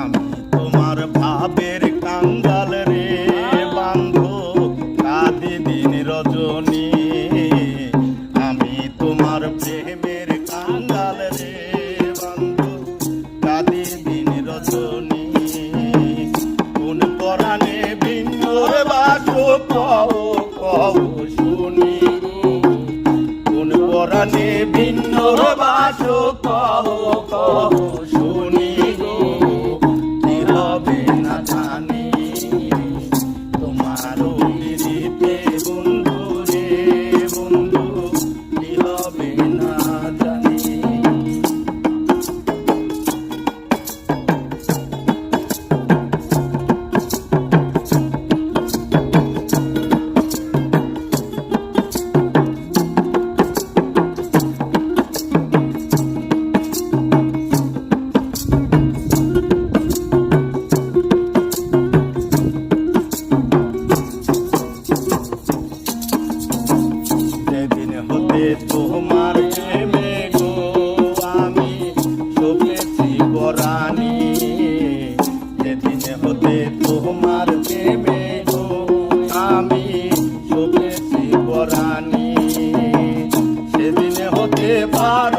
আমি তোমার ভাবের কাঙ্গাল রে বান্ধো, কাঁদে দিন রজনী। আমি তোমার প্রেমের কাঙ্গাল রে বান্ধো, কাঁদে দিন রজনী। কোন পরাণে ভিন্ন বাসো কও কও শুনি, কোন পরাণে ভিন্ন বাসো কও কও শুনি। তোমার প্রেমে গো আমি শোকেছি পরাণী, যেদিন হতে তোমার প্রেমে গো আমি শোকেছি পরাণী, সেদিন হতে পার